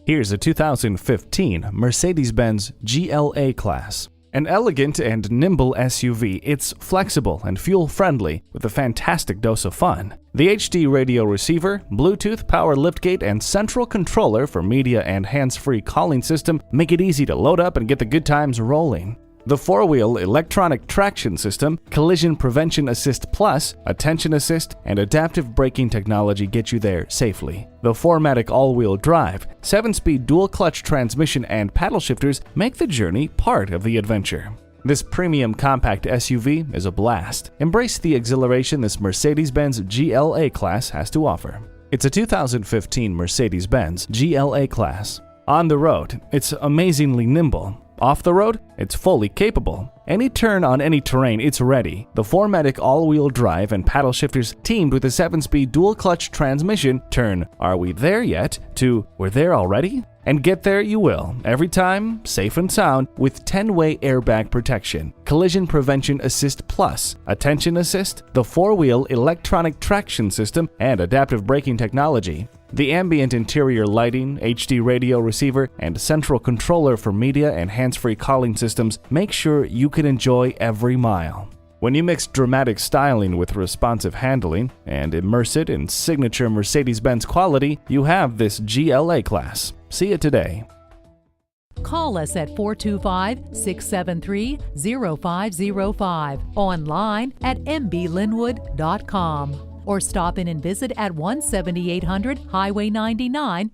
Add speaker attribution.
Speaker 1: Here's a 2015 Mercedes-Benz GLA-Class. An elegant and nimble SUV, it's flexible and fuel-friendly with a fantastic dose of fun. The HD radio receiver, Bluetooth power liftgate, and central controller for media and hands-free calling system make it easy to load up and get the good times rolling. The four-wheel electronic traction system, collision prevention assist plus, attention assist, and adaptive braking technology get you there safely. The 4MATIC all-wheel drive, 7-speed dual-clutch transmission, and paddle shifters make the journey part of the adventure. This premium compact SUV is a blast. Embrace the exhilaration this Mercedes-Benz GLA-Class has to offer. It's a 2015 Mercedes-Benz GLA-Class. On the road, it's amazingly nimble. Off the road, it's fully capable. Any turn on any terrain, it's ready. The 4MATIC all-wheel drive and paddle shifters teamed with a 7-speed dual-clutch transmission turn "Are we there yet?" to "We're there already?" And get there you will, every time, safe and sound, with 10-way airbag protection, collision prevention assist plus, attention assist, the four-wheel electronic traction system, and adaptive braking technology. The ambient interior lighting, HD radio receiver, and central controller for media and hands-free calling systems make sure you can enjoy every mile. When you mix dramatic styling with responsive handling and immerse it in signature Mercedes-Benz quality, you have this GLA-Class. See it today.
Speaker 2: Call us at 425-673-0505, online at mblynnwood.com, or stop in and visit at 17800 Highway 99,